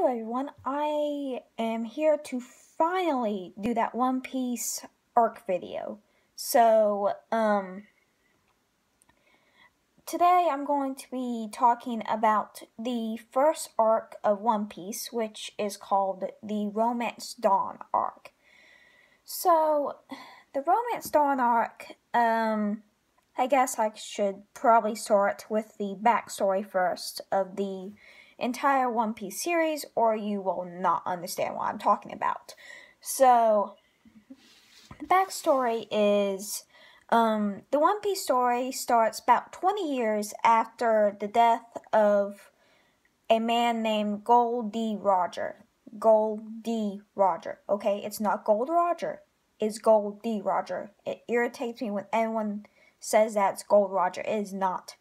everyone, I am here to finally do that One Piece arc video. Today I'm going to be talking about the first arc of One Piece, which is called the Romance Dawn arc. So, the Romance Dawn arc, I guess I should probably start with the backstory first of the entire One Piece series, or you will not understand what I'm talking about. So, the backstory is, the One Piece story starts about 20 years after the death of a man named Gold D. Roger. Gold D. Roger, okay? It's not Gold Roger. It's Gold D. Roger. It irritates me when anyone says that it's Gold Roger. It is not.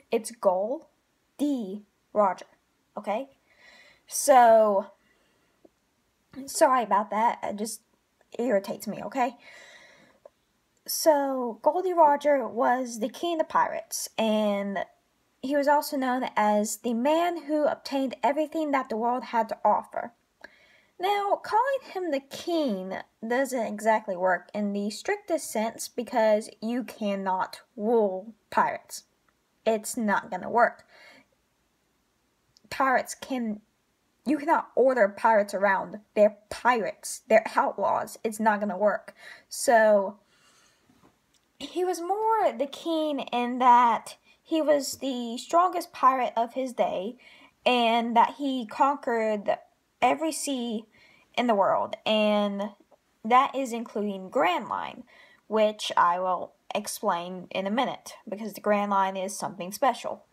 It's Gold D. Roger, okay? So, sorry about that. It just irritates me, okay? So, Goldie Roger was the king of the pirates, and he was also known as the man who obtained everything that the world had to offer. Now, calling him the king doesn't exactly work in the strictest sense because you cannot rule pirates. It's not going to work. You cannot order pirates around. They're pirates. They're outlaws. It's not going to work. So, he was more the king in that he was the strongest pirate of his day, and that he conquered every sea in the world, and that is including Grand Line, which I will explain in a minute, because the Grand Line is something special.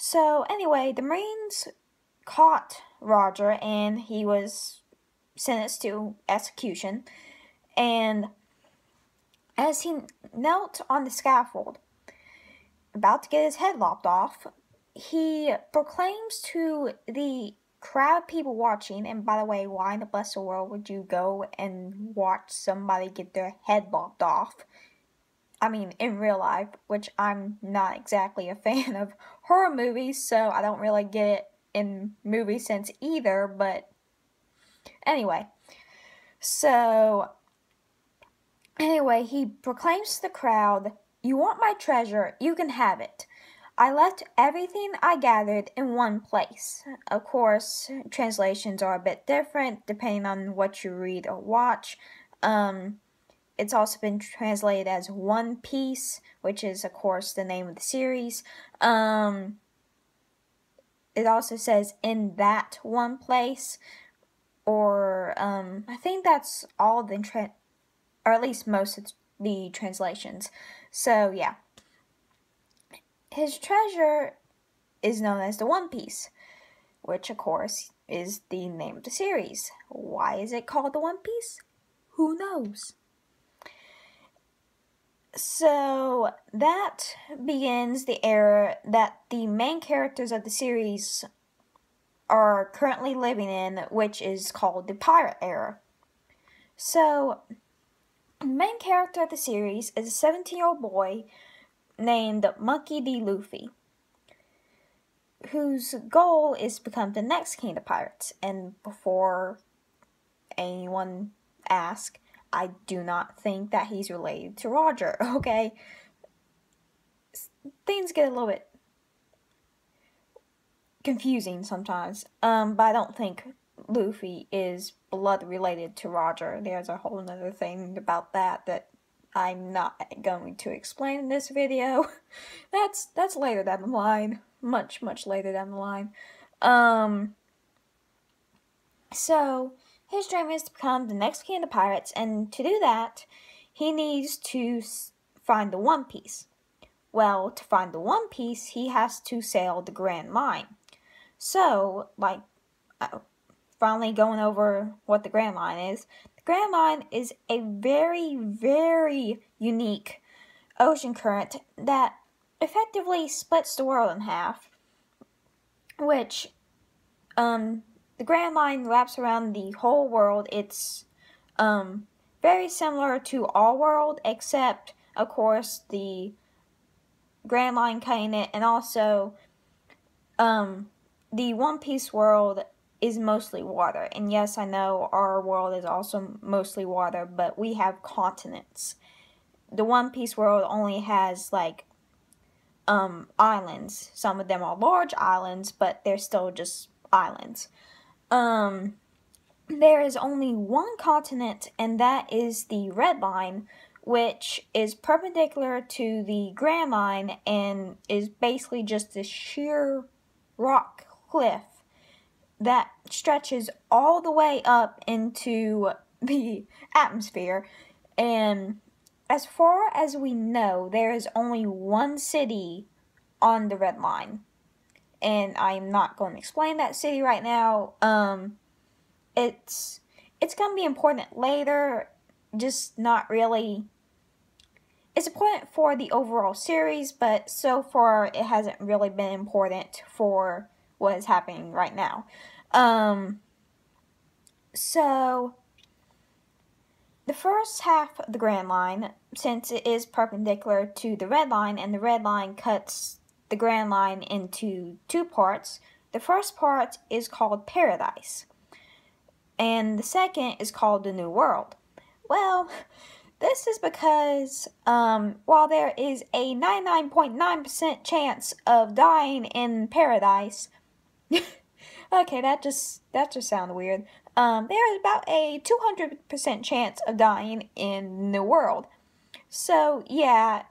So anyway, the Marines caught Roger, and he was sentenced to execution, and as he knelt on the scaffold, about to get his head lopped off, he proclaims to the crowd of people watching, and by the way, why in the blessed world would you go and watch somebody get their head lopped off? I mean, in real life, which I'm not exactly a fan of horror movies, so I don't really get it in movie sense either, but anyway. Anyway, he proclaims to the crowd, "You want my treasure, you can have it. I left everything I gathered in one place." Of course, translations are a bit different depending on what you read or watch. It's also been translated as One Piece, which is, of course, the name of the series. It also says in that one place, or I think that's all the or at least most of the translations. So, yeah. His treasure is known as the One Piece, which, of course, is the name of the series. Why is it called the One Piece? Who knows? So, that begins the era that the main characters of the series are currently living in, which is called the Pirate Era. So, the main character of the series is a 17-year-old boy named Monkey D. Luffy, whose goal is to become the next king of pirates. And before anyone asks, I do not think that he's related to Roger, okay? Things get a little bit confusing sometimes, but I don't think Luffy is blood related to Roger. There's a whole other thing about that I'm not going to explain in this video. That's later down the line. Much later down the line. So, his dream is to become the next king of the pirates, and to do that, he needs to find the One Piece. Well, to find the One Piece, he has to sail the Grand Line. So, finally going over what the Grand Line is. The Grand Line is a very, very unique ocean current that effectively splits the world in half, which, the Grand Line wraps around the whole world. It's, very similar to All World, except, of course, the Grand Line cutting it, and also, the One Piece world is mostly water. And yes, I know our world is also mostly water, but we have continents. The One Piece world only has like islands. Some of them are large islands, but they're still just islands. There is only one continent, and that is the Red Line, which is perpendicular to the Grand Line and is basically just a sheer rock cliff that stretches all the way up into the atmosphere. And as far as we know, there is only one city on the Red Line. And I'm not going to explain that city right now. It's going to be important later, just not really. It's important for the overall series, but so far it hasn't really been important for what is happening right now. So the first half of the Grand Line, since it is perpendicular to the Red Line, and the Red Line cuts the Grand Line into two parts, the first part is called Paradise, and the second is called the New World. Well, this is because while there is a 99.9% chance of dying in Paradise, okay, that just sounded weird. There is about a 200% chance of dying in the world. So, yeah,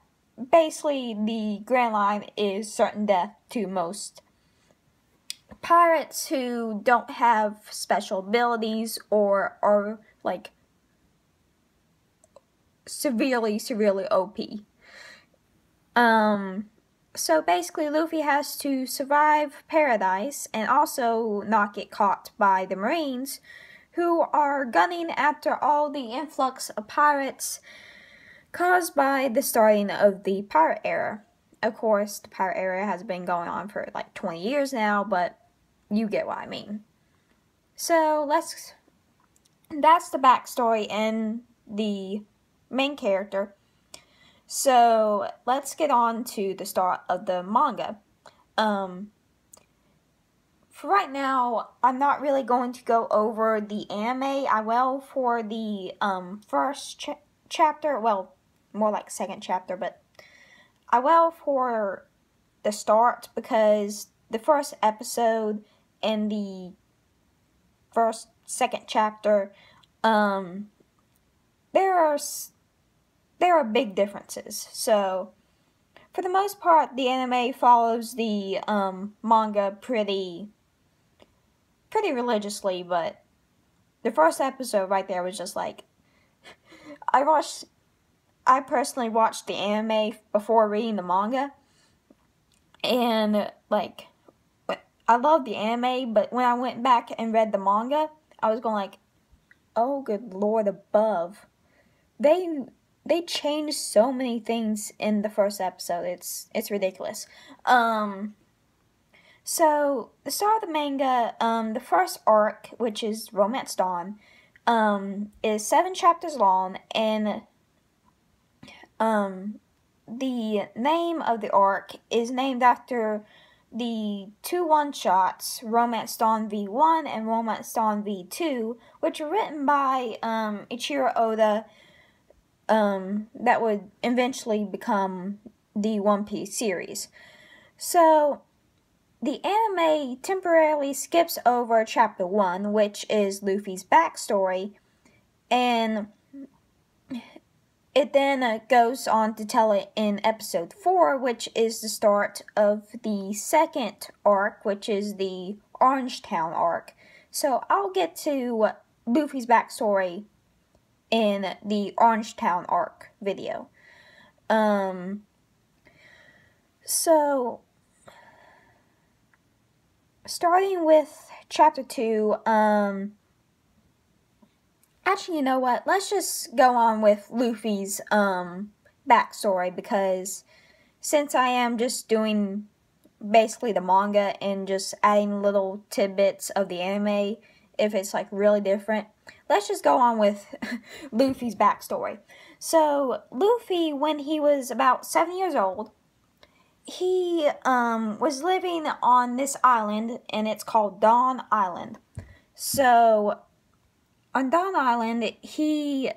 basically the Grand Line is certain death to most pirates who don't have special abilities or are, like, severely OP. So basically Luffy has to survive Paradise and also not get caught by the Marines, who are gunning after all the influx of pirates caused by the starting of the pirate era. Of course, the pirate era has been going on for like 20 years now, but you get what I mean. So that's the backstory and the main character. So let's get on to the start of the manga. For right now, I'm not really going to go over the anime. I will for the first chapter, well, more like second chapter, but I will for the start, because the first episode and the second chapter, there are big differences. So, for the most part, the anime follows the manga pretty religiously, but the first episode right there was just like, I personally watched the anime before reading the manga, and like, I love the anime, but when I went back and read the manga, I was going like, oh good lord above, they changed so many things in the first episode. It's ridiculous. So the start of the manga, the first arc, which is Romance Dawn, is 7 chapters long, and the name of the arc is named after the 2 one-shots, Romance Dawn V1 and Romance Dawn V2, which were written by Eiichiro Oda, that would eventually become the One Piece series. So, the anime temporarily skips over chapter 1, which is Luffy's backstory, and it then goes on to tell it in episode 4, which is the start of the second arc, which is the Orangetown arc. So I'll get to Luffy's backstory in the Orangetown arc video. So starting with chapter 2, actually, you know what? Let's just go on with Luffy's backstory, because since I am just doing basically the manga and just adding little tidbits of the anime, if it's like really different, let's just go on with Luffy's backstory. So, Luffy, when he was about 7 years old, he was living on this island, and it's called Dawn Island. So on Dawn Island, we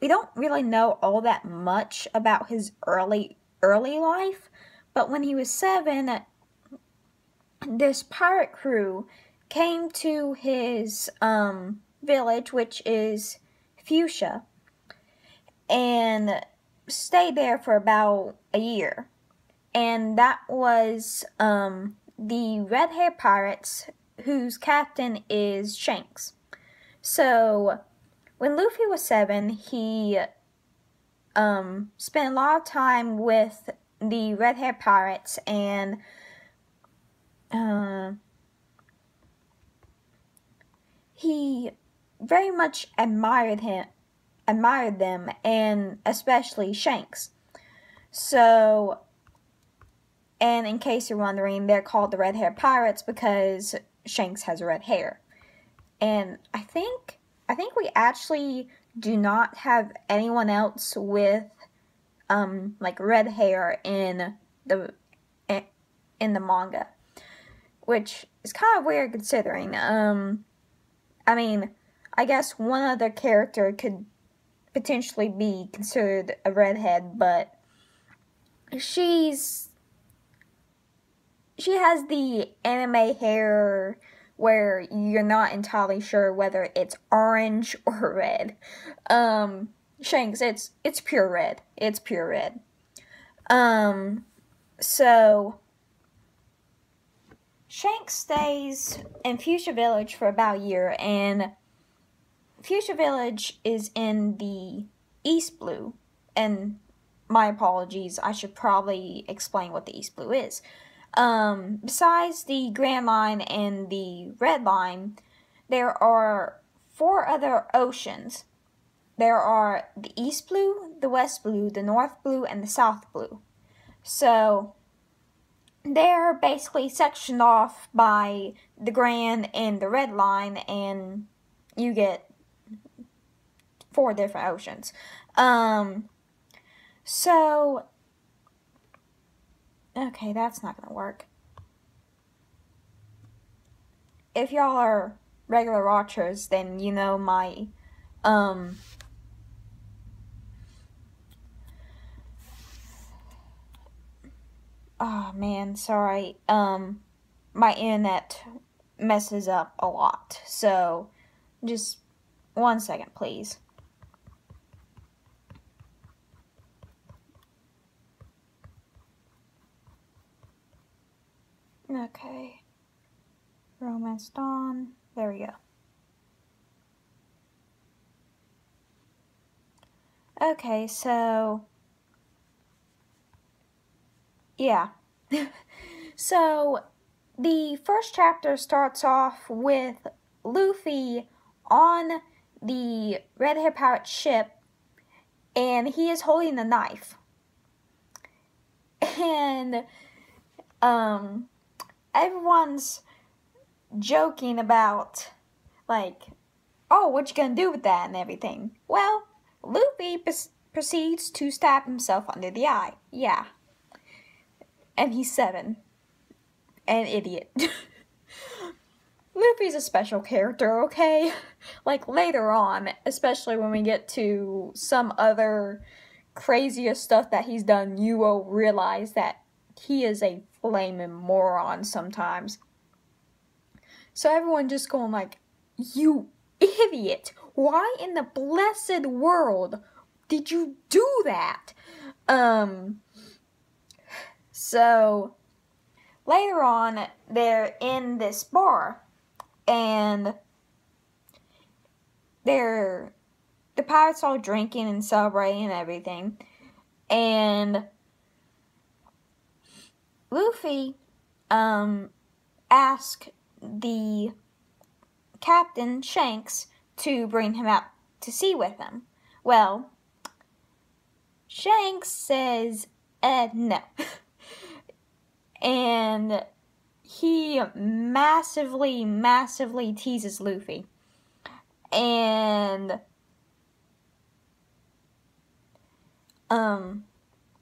don't really know all that much about his early life, but when he was 7, this pirate crew came to his village, which is Fuchsia, and stayed there for about a year. And that was the Red Hair Pirates, whose captain is Shanks. So when Luffy was 7, he spent a lot of time with the Red Hair Pirates, and he very much admired them, and especially Shanks. So, and in case you're wondering, they're called the Red Hair Pirates because Shanks has red hair. And I think we actually do not have anyone else with like red hair in the manga, which is kind of weird considering. I mean, I guess one other character could potentially be considered a redhead, but she has the anime hair where you're not entirely sure whether it's orange or red. Shanks, it's pure red. It's pure red. So Shanks stays in Fuchsia Village for about a year, and Fuchsia Village is in the East Blue, and my apologies, I should probably explain what the East Blue is. Besides the Grand Line and the Red Line, there are 4 other oceans. There are the East Blue, the West Blue, the North Blue, and the South Blue. So they're basically sectioned off by the Grand and the Red Line, and you get 4 different oceans. So okay, that's not gonna work. If y'all are regular watchers, then you know my oh man, sorry. My internet messes up a lot. So just 1 second, please. Okay. Romance Dawn. There we go. Okay, so yeah. So the first chapter starts off with Luffy on the Red Hair Pirate ship, and he is holding a knife. And everyone's joking about, like, oh, what you gonna do with that and everything. Well, Luffy proceeds to stab himself under the eye. Yeah. And he's 7. An idiot. Luffy's a special character, okay? Like, later on, especially when we get to some other crazier stuff that he's done, you will realize that he is a flaming moron sometimes. So everyone just going like, you idiot! Why in the blessed world did you do that? So later on, they're in this bar, and the pirates all drinking and celebrating and everything, and Luffy asked the captain, Shanks, to bring him out to sea with him. Well, Shanks says, no. And he massively teases Luffy. And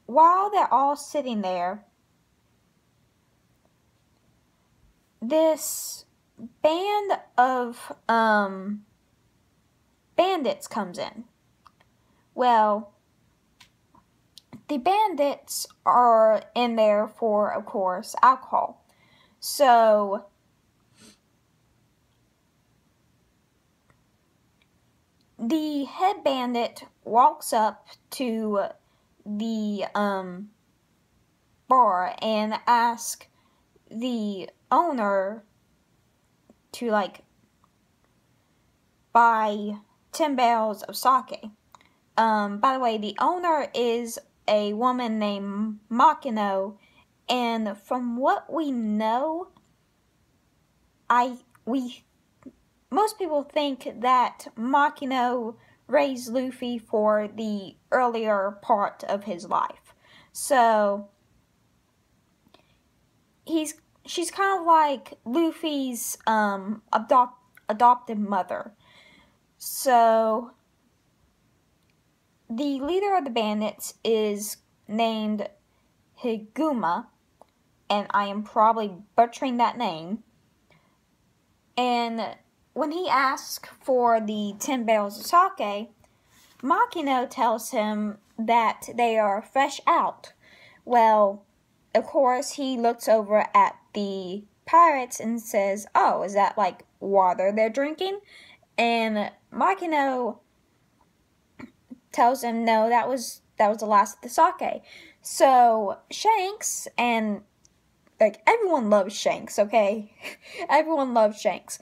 while they're all sitting there, this band of bandits comes in. Well, the bandits are in there for, of course, alcohol. So the head bandit walks up to the bar and asks the owner to buy 10 barrels of sake. By the way, the owner is a woman named Makino, and from what we know, most people think that Makino raised Luffy for the earlier part of his life. So she's kind of like Luffy's adopted mother. So the leader of the bandits is named Higuma, and I am probably butchering that name. And when he asks for the 10 barrels of sake, Makino tells him that they are fresh out. Well, of course, he looks over at the pirates and says, "Oh, is that like water they're drinking?" And Makino tells him, "No, that was the last of the sake." So Shanks, and everyone loves Shanks, okay? Everyone loves Shanks.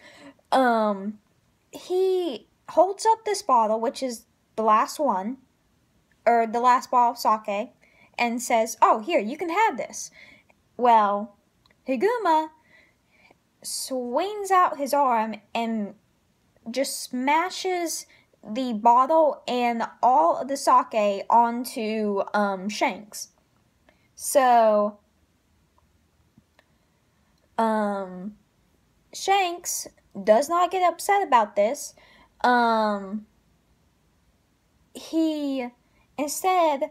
He holds up this bottle, which is the last one, or the last bottle of sake, and says, "Oh, here, you can have this." Well, Higuma swings out his arm and just smashes the bottle and all of the sake onto Shanks. So Shanks does not get upset about this. He instead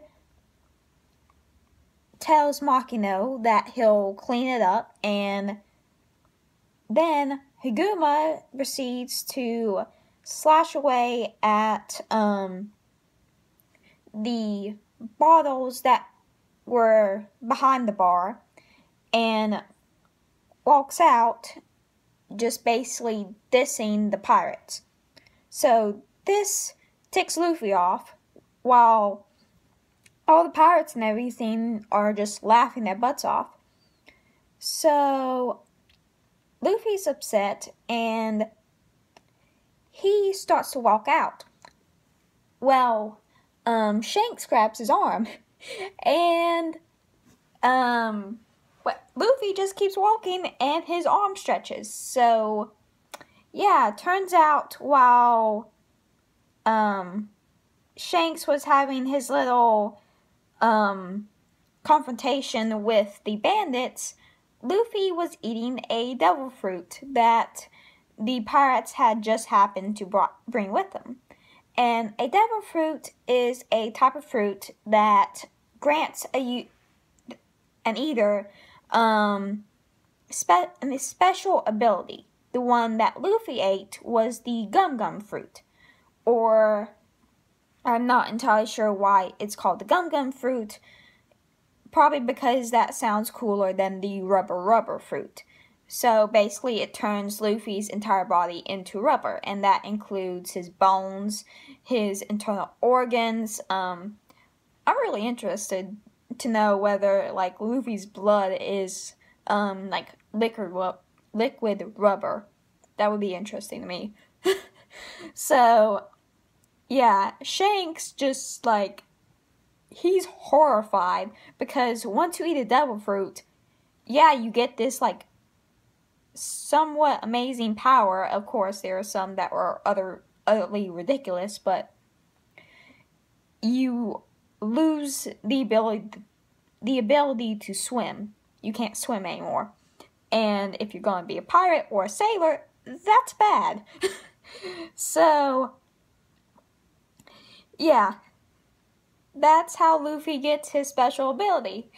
tells Makino that he'll clean it up, and then Higuma proceeds to slash away at the bottles that were behind the bar and walks out, just basically dissing the pirates. So this ticks Luffy off, while all the pirates and everything are just laughing their butts off. So Luffy's upset and he starts to walk out. Well, Shanks grabs his arm and Luffy just keeps walking and his arm stretches. So yeah, it turns out while Shanks was having his little confrontation with the bandits, Luffy was eating a devil fruit that the pirates had just happened to bring with them. And a devil fruit is a type of fruit that grants an eater a special ability. The one that Luffy ate was the Gum Gum fruit, or I'm not entirely sure why it's called the Gum Gum fruit. Probably because that sounds cooler than the Rubber fruit. So basically it turns Luffy's entire body into rubber, and that includes his bones, his internal organs. I'm really interested to know whether Luffy's blood is liquid rubber. That would be interesting to me. So yeah, Shanks just he's horrified because once you eat a devil fruit, yeah, you get this somewhat amazing power. Of course, there are some that are utterly ridiculous, but you lose the ability to swim. You can't swim anymore. And if you're going to be a pirate or a sailor, that's bad. So yeah, that's how Luffy gets his special ability,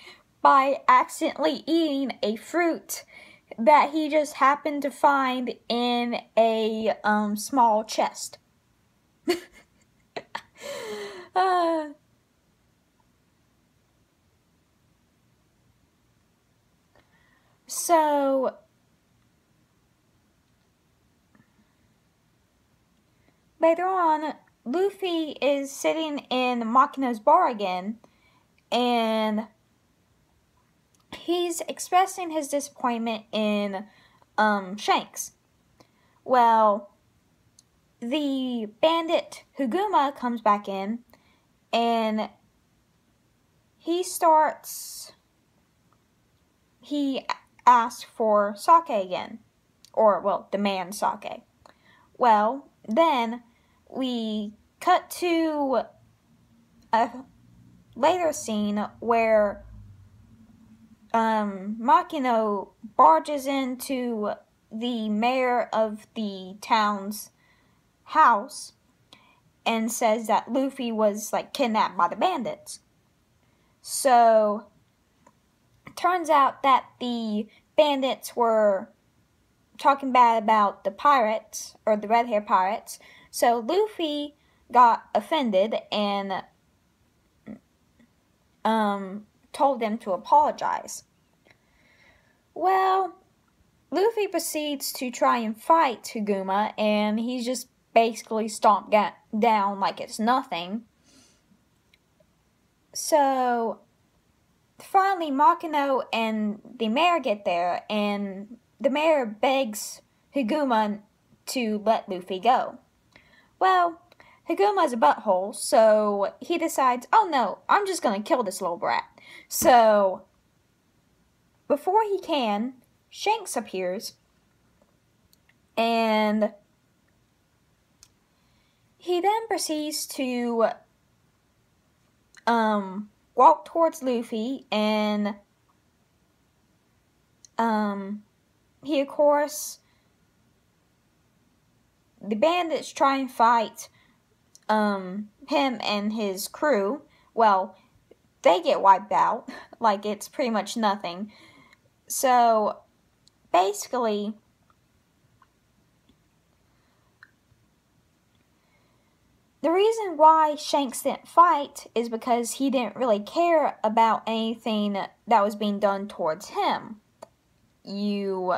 by accidentally eating a fruit that he just happened to find in a small chest. So later on, Luffy is sitting in Makino's bar again, and he's expressing his disappointment in Shanks. Well, the bandit Huguma comes back in, and he asks for sake again, or, well, demands sake. Well, then we cut to a later scene where Makino barges into the mayor of the town's house and says that Luffy was kidnapped by the bandits. So it turns out that the bandits were talking bad about the pirates, or the red hair pirates. So Luffy got offended and told them to apologize. Well, Luffy proceeds to try and fight Huguma, and he's just basically stomped down like it's nothing. So finally Makino and the mayor get there, and the mayor begs Huguma to let Luffy go. Well, Huguma's a butthole, so he decides, oh no, I'm just gonna kill this little brat. So before he can, Shanks appears, and he then proceeds to walk towards Luffy, and he, of course, the bandits try and fight him and his crew. Well, they get wiped out, like it's pretty much nothing. So basically, the reason why Shanks didn't fight is because he didn't really care about anything that was being done towards him. You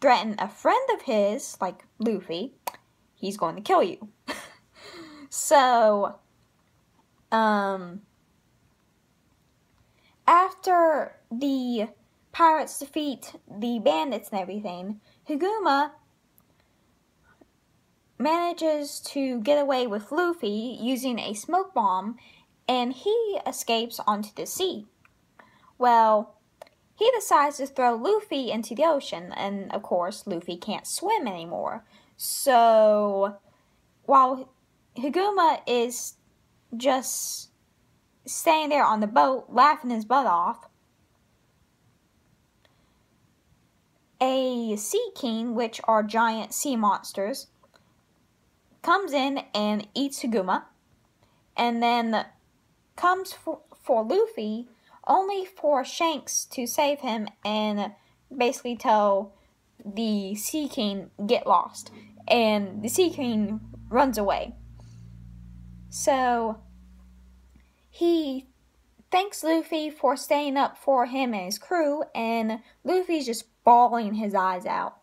threaten a friend of his, like Luffy, he's going to kill you. So after the pirates defeat the bandits and everything, Huguma manages to get away with Luffy using a smoke bomb, and he escapes onto the sea. Well, he decides to throw Luffy into the ocean, and of course Luffy can't swim anymore. So while Huguma is just staying there on the boat laughing his butt off, a sea king, which are giant sea monsters, comes in and eats Huguma, and then comes for Luffy, only for Shanks to save him and basically tell the Sea King, get lost. And the Sea King runs away. So he thanks Luffy for staying up for him and his crew, and Luffy's just bawling his eyes out.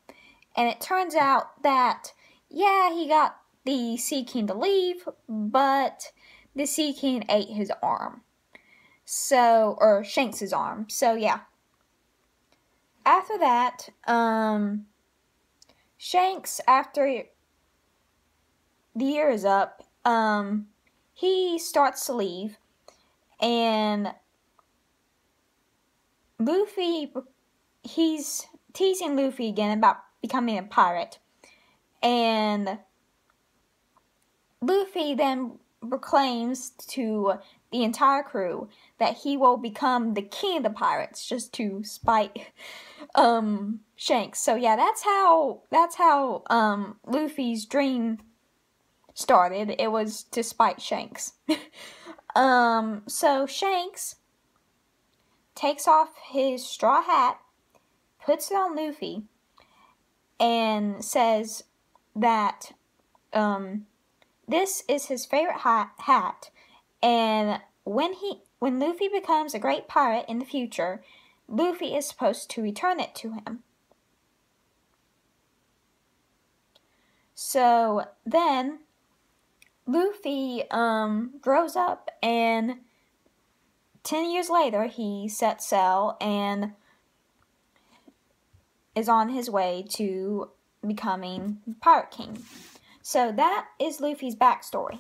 And it turns out that, yeah, he got the Sea King to leave, but the Sea King ate his arm. So, or Shanks' arm. So, yeah. After that, Shanks, after the year is up, he starts to leave, and Luffy, he's teasing Luffy again about becoming a pirate, and Luffy then proclaims to the entire crew that he will become the king of the pirates, just to spite Shanks. So yeah, that's how Luffy's dream started. It was to spite Shanks. So Shanks takes off his straw hat, puts it on Luffy, and says that this is his favorite hat, and when Luffy becomes a great pirate in the future, Luffy is supposed to return it to him. So then Luffy grows up, and 10 years later he sets sail and is on his way to becoming Pirate King. So that is Luffy's backstory.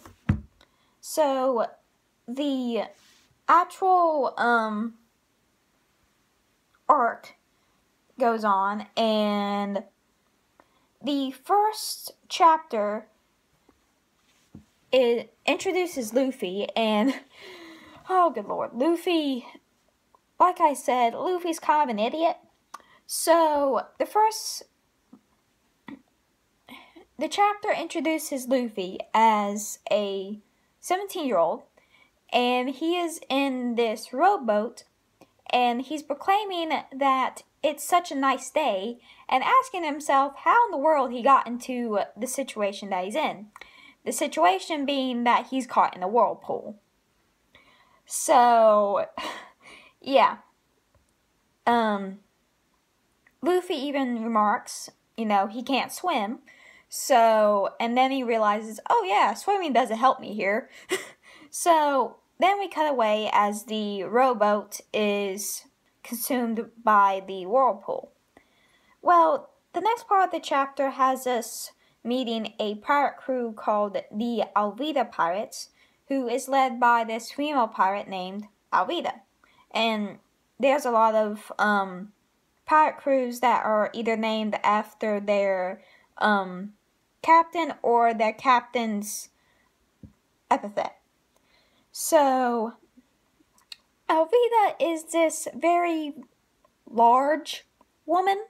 So the actual arc goes on, and the first chapter it introduces Luffy, and oh good lord, Luffy, like I said, Luffy's kind of an idiot. So the chapter introduces Luffy as a 17-year-old, and he is in this rowboat, and he's proclaiming that it's such a nice day, and asking himself how in the world he got into the situation that he's in. The situation being that he's caught in a whirlpool. So, yeah. Luffy even remarks, he can't swim. So, and then he realizes, oh yeah, swimming doesn't help me here. So, then we cut away as the rowboat is consumed by the whirlpool. Well, the next part of the chapter has us meeting a pirate crew called the Alvida Pirates, who is led by this female pirate named Alvida. And there's a lot of pirate crews that are either named after their captain or their captain's epithet. So, Alvida is this very large woman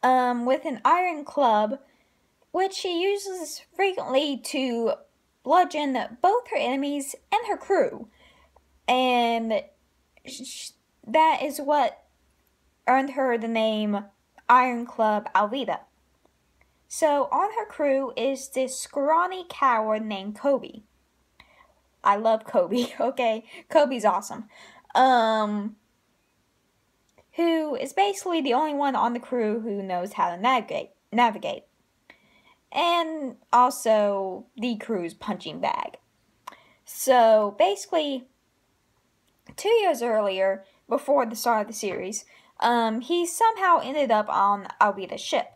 with an iron club, which she uses frequently to bludgeon both her enemies and her crew. And that is what earned her the name Iron Club Alvida. So on her crew is this scrawny coward named Koby. I love Koby, okay? Koby's awesome. Who is basically the only one on the crew who knows how to navigate. And also the crew's punching bag. So basically, 2 years earlier, before the start of the series, he somehow ended up on Alvida's ship.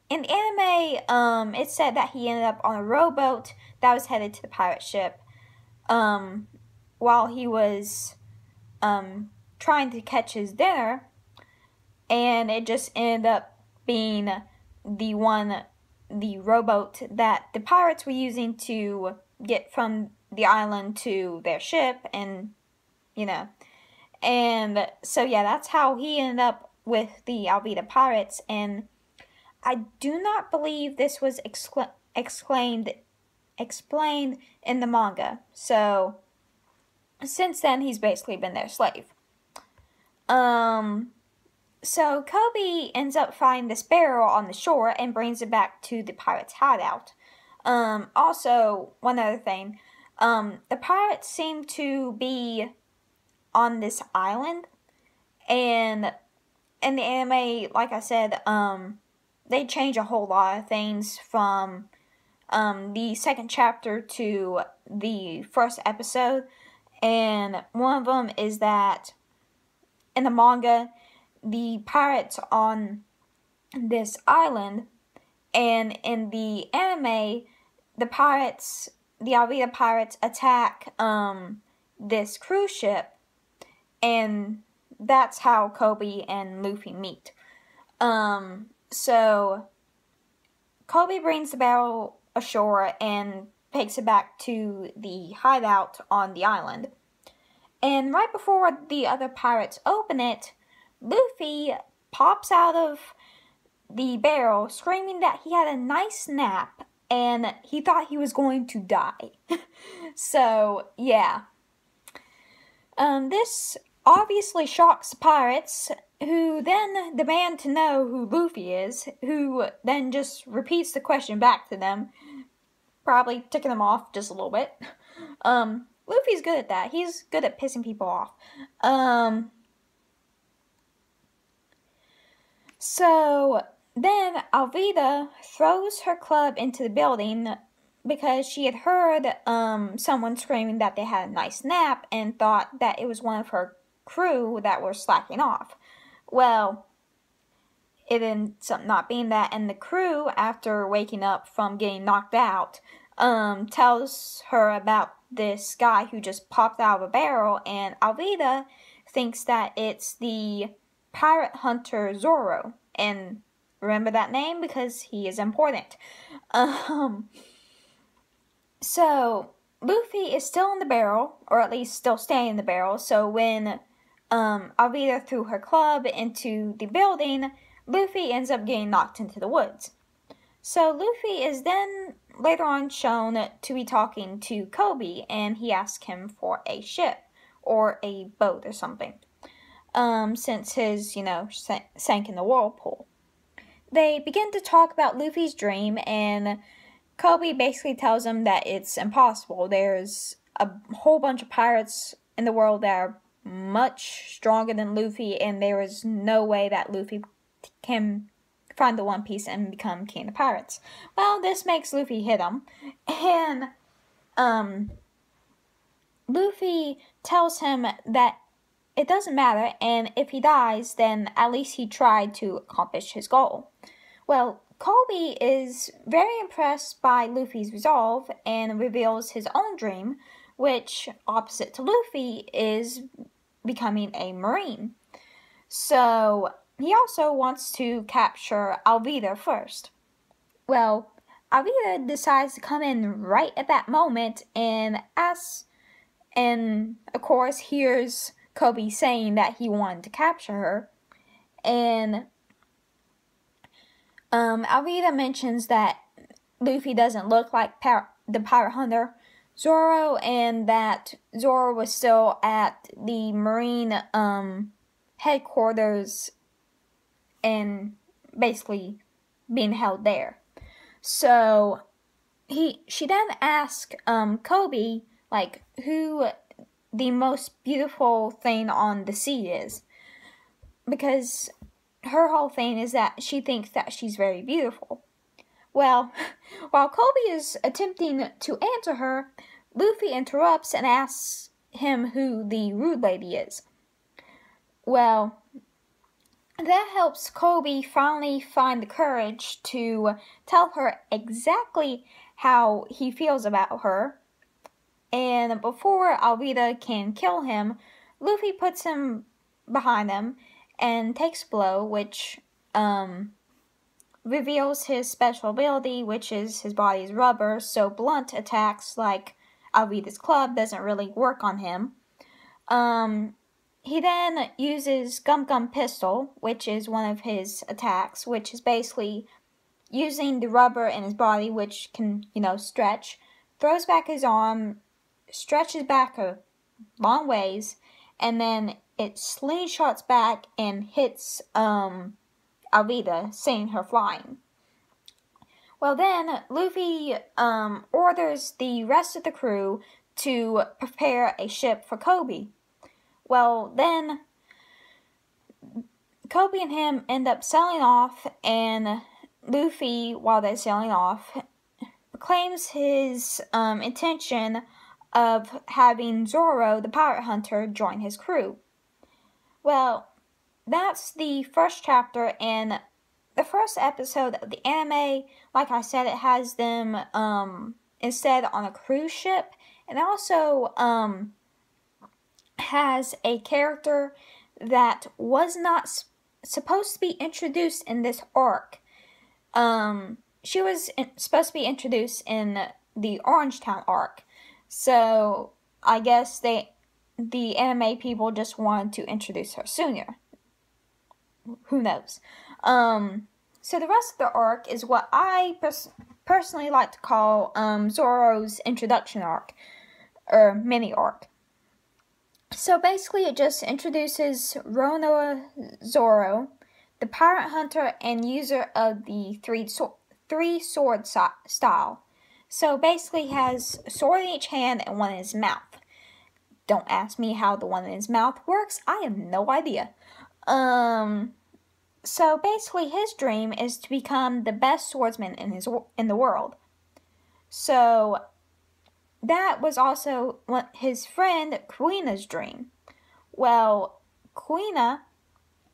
In the anime, it said that he ended up on a rowboat that was headed to the pirate ship, while he was trying to catch his dinner, and it just ended up being the rowboat that the pirates were using to get from the island to their ship, and and so yeah, that's how he ended up with the Alvida Pirates. And I do not believe this was explained in the manga. So since then, he's basically been their slave. So Koby ends up finding this barrel on the shore and brings it back to the pirates' hideout. Also, one other thing, the pirates seem to be on this island, and in the anime, like I said, they change a whole lot of things from the second chapter to the first episode, and one of them is that in the manga, the pirates on this island, and in the anime, the Alvida Pirates attack this cruise ship, and that's how Koby and Luffy meet. So Koby brings the barrel ashore and takes it back to the hideout on the island. And right before the other pirates open it, Luffy pops out of the barrel screaming that he had a nice nap and he thought he was going to die. So, yeah. This obviously shocks the pirates, who then demand to know who Luffy is, who then just repeats the question back to them, probably ticking them off just a little bit. Luffy's good at that. He's good at pissing people off. So then Alvida throws her club into the building because she had heard someone screaming that they had a nice nap and thought that it was one of her crew that were slacking off. Well, it ended up not being that, and the crew, after waking up from getting knocked out, tells her about this guy who just popped out of a barrel, and Alvida thinks that it's the pirate hunter Zoro, and remember that name because he is important. So Luffy is still in the barrel, or at least still staying in the barrel, so when Alvida threw her club into the building, Luffy ends up getting knocked into the woods. So Luffy is then later on shown to be talking to Koby, and he asks him for a ship or a boat or something, since his, sank in the whirlpool. They begin to talk about Luffy's dream, and Koby basically tells him that it's impossible. There's a whole bunch of pirates in the world that are much stronger than Luffy, and there is no way that Luffy can find the One Piece and become king of pirates. Well, this makes Luffy hit him, and Luffy tells him that it doesn't matter, and if he dies, then at least he tried to accomplish his goal. Well, Koby is very impressed by Luffy's resolve and reveals his own dream, which, opposite to Luffy, is becoming a Marine. So he also wants to capture Alvida first. Well, Alvida decides to come in right at that moment and asks, and of course hears Koby saying that he wanted to capture her, and Alvida mentions that Luffy doesn't look like the pirate hunter Zoro, and that Zoro was still at the Marine headquarters and basically being held there. So she then asks Koby who the most beautiful thing on the sea is, because her whole thing is that she thinks that she's very beautiful. Well, while Koby is attempting to answer her, Luffy interrupts and asks him who the rude lady is. Well, that helps Koby finally find the courage to tell her exactly how he feels about her. And before Alvida can kill him, Luffy puts him behind him and takes a blow, which reveals his special ability, which is his body's rubber, so blunt attacks like Alvida's club doesn't really work on him. He then uses Gum Gum Pistol, which is one of his attacks, which is basically using the rubber in his body, which can, stretch, throws back his arm, stretches back a long ways, and then it slingshots back and hits Alvida, sending her flying. Well, then Luffy orders the rest of the crew to prepare a ship for Koby. Well, then Koby and him end up sailing off, and Luffy, while they're sailing off, proclaims his intention of having Zoro, the pirate hunter, join his crew. Well, that's the first chapter, and the first episode of the anime, like I said, it has them instead on a cruise ship, and also has a character that was not supposed to be introduced in this arc. She was supposed to be introduced in the Orangetown arc, so I guess the anime people just wanted to introduce her sooner. Who knows? So the rest of the arc is what I personally like to call Zoro's introduction arc, or mini arc. So basically, it just introduces Roronoa Zoro, the pirate hunter and user of the three sword style. So basically, he has a sword in each hand and one in his mouth. Don't ask me how the one in his mouth works. I have no idea. So basically, his dream is to become the best swordsman in the world. So that was also his friend Kuina's dream. Well, Kuina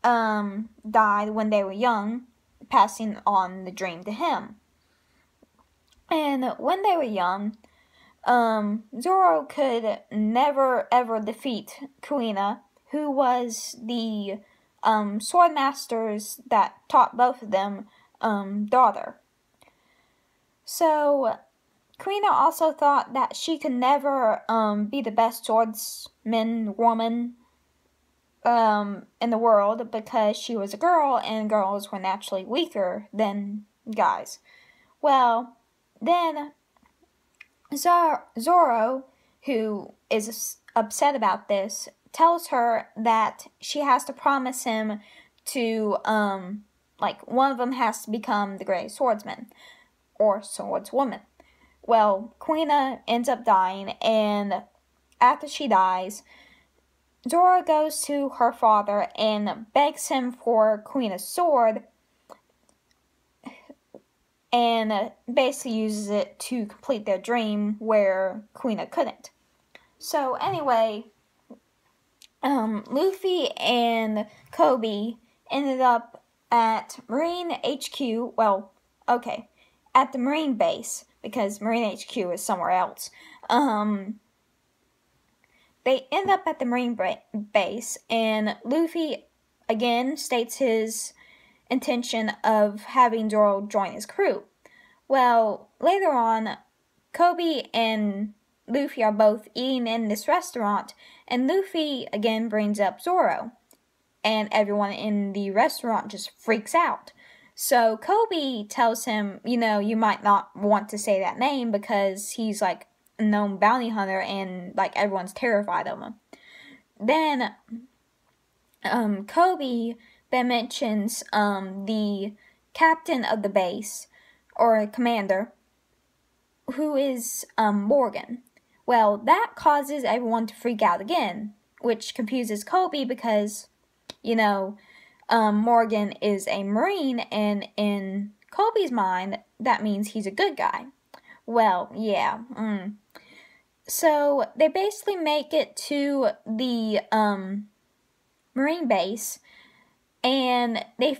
died when they were young, passing on the dream to him. And when they were young, Zoro could never ever defeat Kuina, who was the sword masters that taught both of them daughter. So Kuina also thought that she could never be the best swordsman woman in the world because she was a girl and girls were naturally weaker than guys. Well, then Zoro, who is upset about this, tells her that she has to promise him to, one of them has to become the greatest swordsman or swordswoman. Well, Kuina ends up dying, and after she dies, Zoro goes to her father and begs him for Kuina's sword, and basically uses it to complete their dream where Kuina couldn't. So anyway, Luffy and Koby ended up at Marine HQ, at the Marine base, because Marine HQ is somewhere else. They end up at the Marine base, and Luffy again states his intention of having Zoro join his crew. Well, later on, Koby and Luffy are both eating in this restaurant, and Luffy again brings up Zoro, and everyone in the restaurant just freaks out. So Koby tells him, you might not want to say that name because he's like a known bounty hunter and like everyone's terrified of him. Then Koby then mentions the captain of the base, or commander, who is Morgan. Well, that causes everyone to freak out again, which confuses Koby because, Morgan is a Marine, and in Koby's mind, that means he's a good guy. Well, yeah. So they basically make it to the Marine base, and they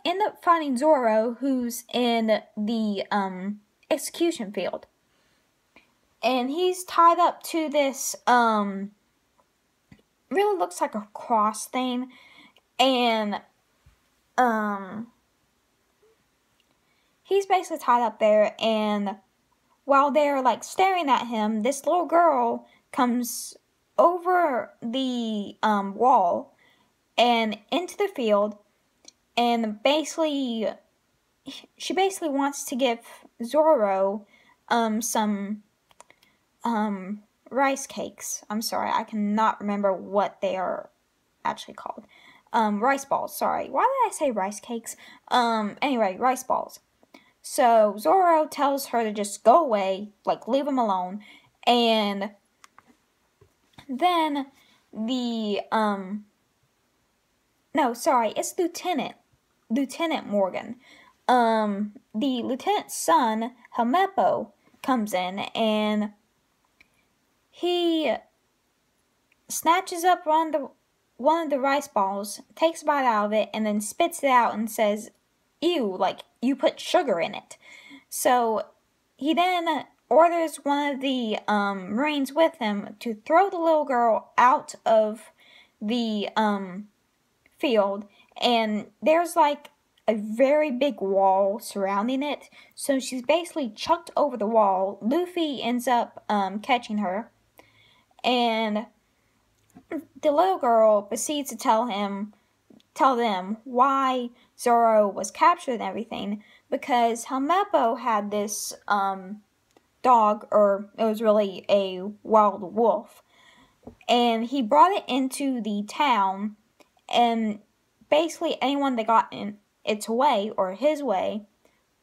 end up finding Zoro, who's in the execution field. And he's tied up to this, really looks like a cross thing. And, he's basically tied up there, and while they're, staring at him, this little girl comes over the, wall and into the field, and she basically wants to give Zoro, some, rice cakes. I'm sorry, I cannot remember what they are actually called. Rice balls, sorry. Why did I say rice cakes? Anyway, rice balls. So Zoro tells her to just go away, leave him alone, and then it's Lieutenant Morgan. The lieutenant's son, Helmeppo, comes in, and he snatches up one of the rice balls, takes a bite out of it, and then spits it out and says, "Ew, you put sugar in it." So he then orders one of the Marines with him to throw the little girl out of the field, and there's a very big wall surrounding it, so she's basically chucked over the wall. Luffy ends up catching her, and the little girl proceeds to tell them why Zoro was captured and everything, because Helmeppo had this dog, or it was really a wild wolf, and he brought it into the town, and basically anyone that got in its way or his way,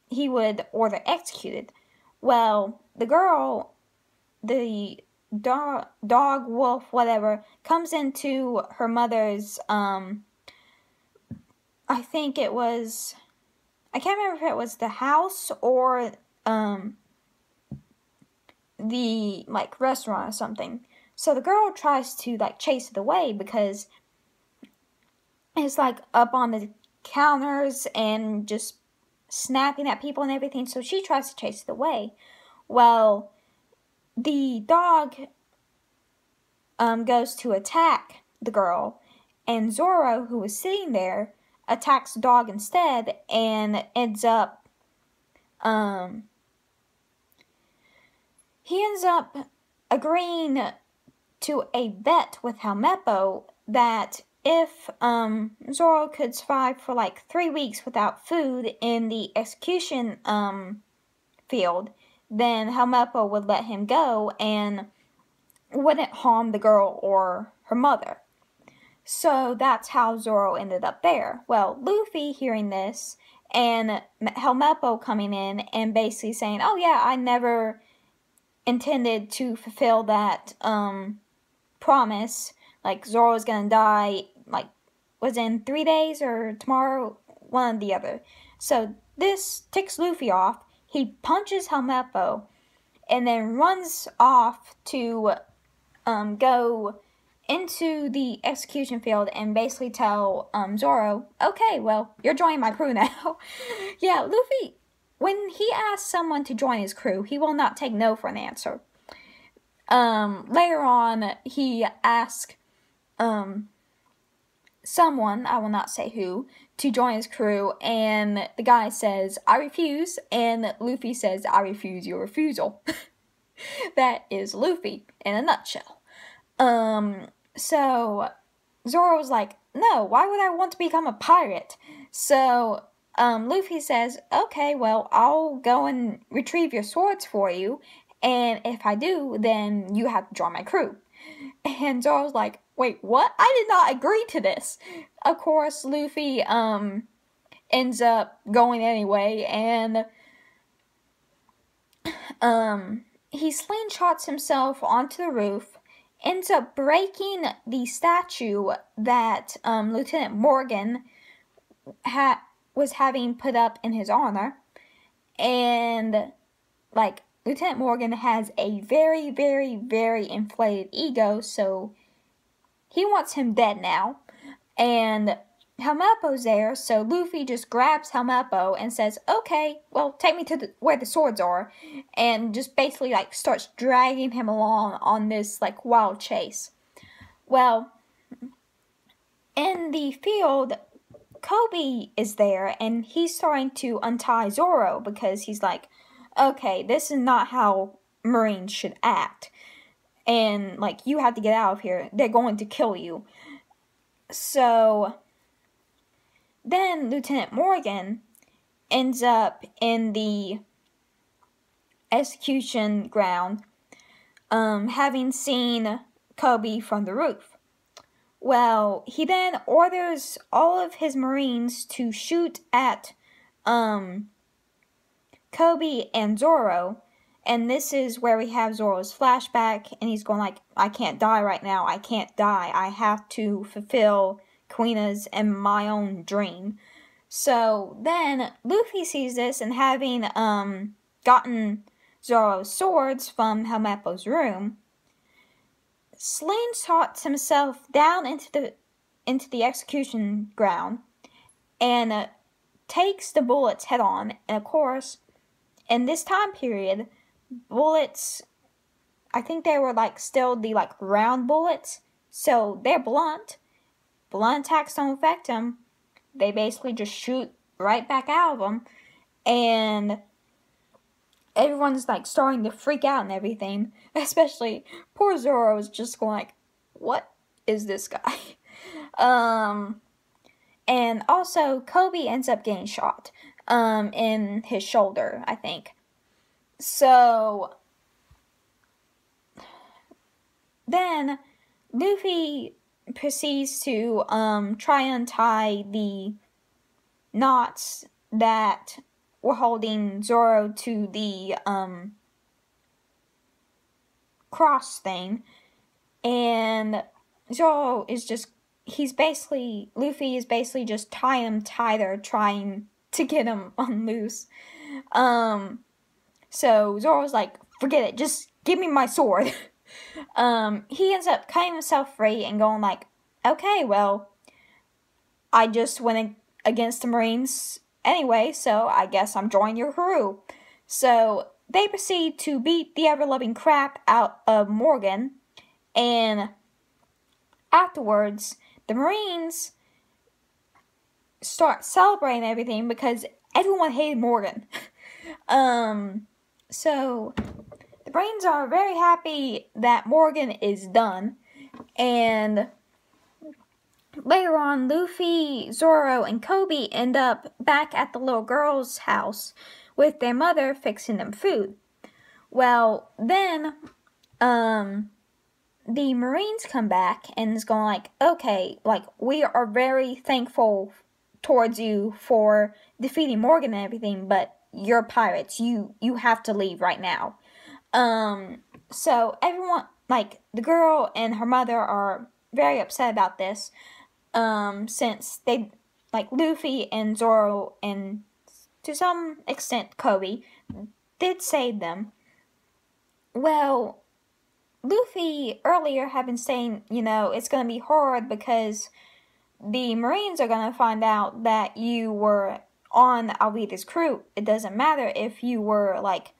he would order executed. Well, the girl, the dog, wolf, whatever, comes into her mother's, I think it was, I can't remember if it was the house or, the, like, restaurant or something. So the girl tries to, like, chase it away because it's, like, up on the counters and just snapping at people and everything. So she tries to chase it away. Well, the dog goes to attack the girl, and Zoro, who was sitting there, attacks the dog instead and ends up agreeing to a bet with Helmeppo that if Zoro could survive for like 3 weeks without food in the execution field, then Helmeppo would let him go and wouldn't harm the girl or her mother. So that's how Zoro ended up there. Well, Luffy hearing this and Helmeppo coming in and basically saying, oh yeah, I never intended to fulfill that promise. Like, Zoro's gonna die, like, was in 3 days or tomorrow, one or the other. So this ticks Luffy off. He punches Helmeppo and then runs off to go into the execution field and basically tell Zoro, okay, well, you're joining my crew now. Yeah, Luffy, when he asks someone to join his crew, he will not take no for an answer. Later on, he asks someone, I will not say who, to join his crew, and the guy says, I refuse, and Luffy says, I refuse your refusal. That is Luffy in a nutshell. So Zoro was like, no, why would I want to become a pirate? So Luffy says, okay, well, I'll go and retrieve your swords for you, and if I do, then you have to join my crew. And Zoro's like, wait, what? I did not agree to this. Of course, Luffy ends up going anyway, and he slingshots himself onto the roof, ends up breaking the statue that Lieutenant Morgan was having put up in his honor. And, like, Lieutenant Morgan has a very, very, very inflated ego, so he wants him dead now. And Helmeppo's there, so Luffy just grabs Helmeppo and says, okay, well, take me to where the swords are, and just basically, like, starts dragging him along on this, like, wild chase. Well, in the field, Koby is there, and he's starting to untie Zoro, because he's like, okay, this is not how Marines should act, and, like, you have to get out of here, they're going to kill you. So then Lieutenant Morgan ends up in the execution ground, having seen Koby from the roof. Well, he then orders all of his Marines to shoot at Koby and Zoro, and this is where we have Zoro's flashback, and he's going like, I can't die right now, I can't die, I have to fulfill Kuina's and my own dream. So then Luffy sees this, and having gotten Zoro's swords from Helmeppo's room, slingshots himself down into the execution ground and takes the bullets head on. And of course, in this time period, bullets, I think they were like still the like round bullets, so they're blunt. Blunt attacks don't affect them. They basically just shoot right back out of them, and everyone's like starting to freak out and everything. Especially poor Zoro is just going like, what is this guy? And also Koby ends up getting shot in his shoulder, I think. So then Luffy proceeds to try and untie the knots that were holding Zoro to the cross thing, and Zoro is just Luffy is basically just tying him tighter, trying to get him unloose. So Zoro's like, forget it, just give me my sword. He ends up cutting himself free and going like, okay, well, I just went against the Marines anyway, so I guess I'm joining your crew. So they proceed to beat the ever-loving crap out of Morgan, and afterwards, the Marines start celebrating everything because everyone hated Morgan. So the Marines are very happy that Morgan is done, and later on, Luffy, Zoro, and Kobe end up back at the little girl's house with their mother fixing them food. Well, then, the Marines come back and is going like, okay, like, we are very thankful towards you for defeating Morgan and everything, but you're pirates. You have to leave right now. So everyone, like, the girl and her mother are very upset about this, since they, like, Luffy and Zoro and to some extent Kobe did save them. Well, Luffy earlier had been saying, it's going to be hard because the Marines are going to find out that you were on Alvida's crew. It doesn't matter if you were, like,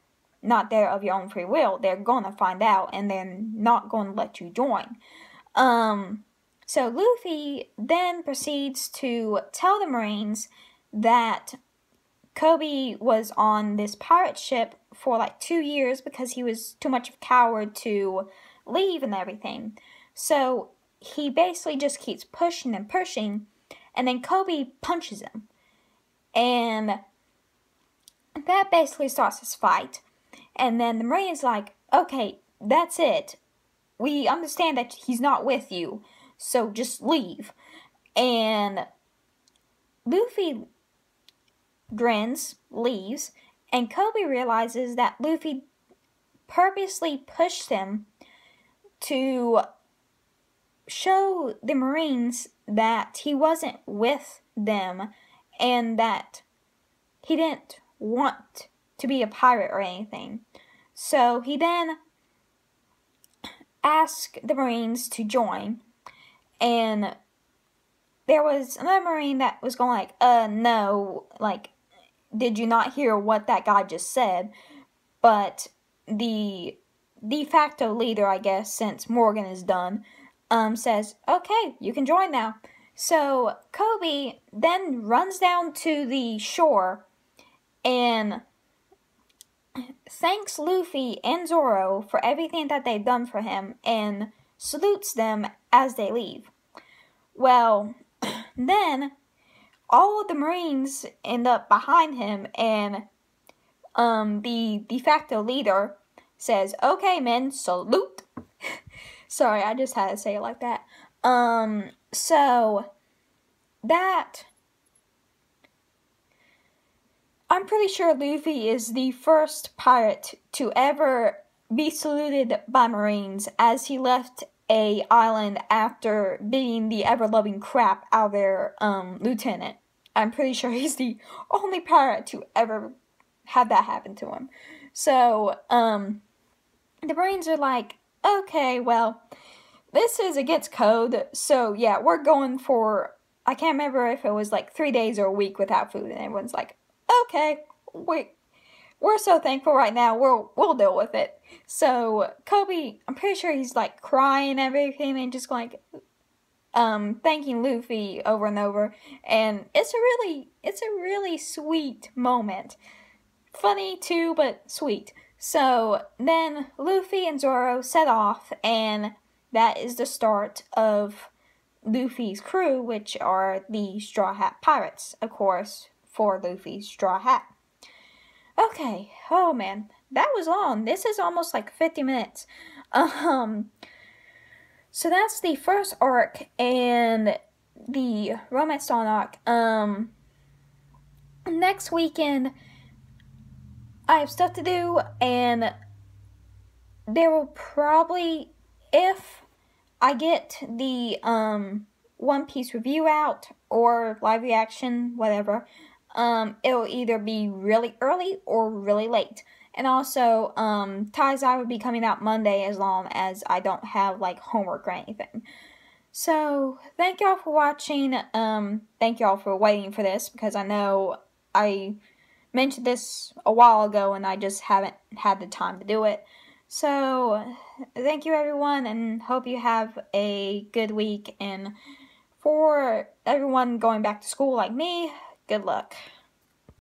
not there of your own free will. They're going to find out, and they're not going to let you join. So Luffy then proceeds to tell the Marines that Kobe was on this pirate ship for like 2 years because he was too much of a coward to leave and everything. So he basically just keeps pushing and pushing, and then Kobe punches him. And that basically starts this fight. And then the Marine's like, okay, that's it. We understand that he's not with you, so just leave. And Luffy grins, leaves, and Kobe realizes that Luffy purposely pushed him to show the Marines that he wasn't with them and that he didn't want to be a pirate or anything. So he then asked the Marines to join, and there was another Marine that was going like, no, like, did you not hear what that guy just said? But the de facto leader, I guess, since Morgan is done, says, okay, you can join now. So Kobe then runs down to the shore and thanks Luffy and Zoro for everything that they've done for him and salutes them as they leave. Well, then all of the Marines end up behind him, and the de facto leader says, okay, men, salute. Sorry, I just had to say it like that. So that, I'm pretty sure Luffy is the first pirate to ever be saluted by Marines as he left a island after beating the ever-loving crap out of their lieutenant. I'm pretty sure he's the only pirate to ever have that happen to him. So, the Marines are like, okay, well, this is against code, so yeah, we're going for, I can't remember if it was like 3 days or a week without food, and everyone's like, okay, we're so thankful right now, we'll deal with it. So, Kobe, I'm pretty sure he's like crying and everything, and just like, thanking Luffy over and over, and it's a really sweet moment. Funny too, but sweet. So then Luffy and Zoro set off, and that is the start of Luffy's crew, which are the Straw Hat Pirates, of course, for Luffy's Straw Hat. Okay, oh man, that was long. This is almost like 50 minutes. So that's the first arc and the Romance Dawn arc. Next weekend, I have stuff to do, and there will probably, if I get the One Piece review out or live reaction, whatever, it'll either be really early or really late. And also, Taizai will be coming out Monday as long as I don't have like homework or anything. So thank y'all for watching. Thank y'all for waiting for this, because I know I mentioned this a while ago and I just haven't had the time to do it. So thank you everyone, and hope you have a good week. And for everyone going back to school like me, good luck.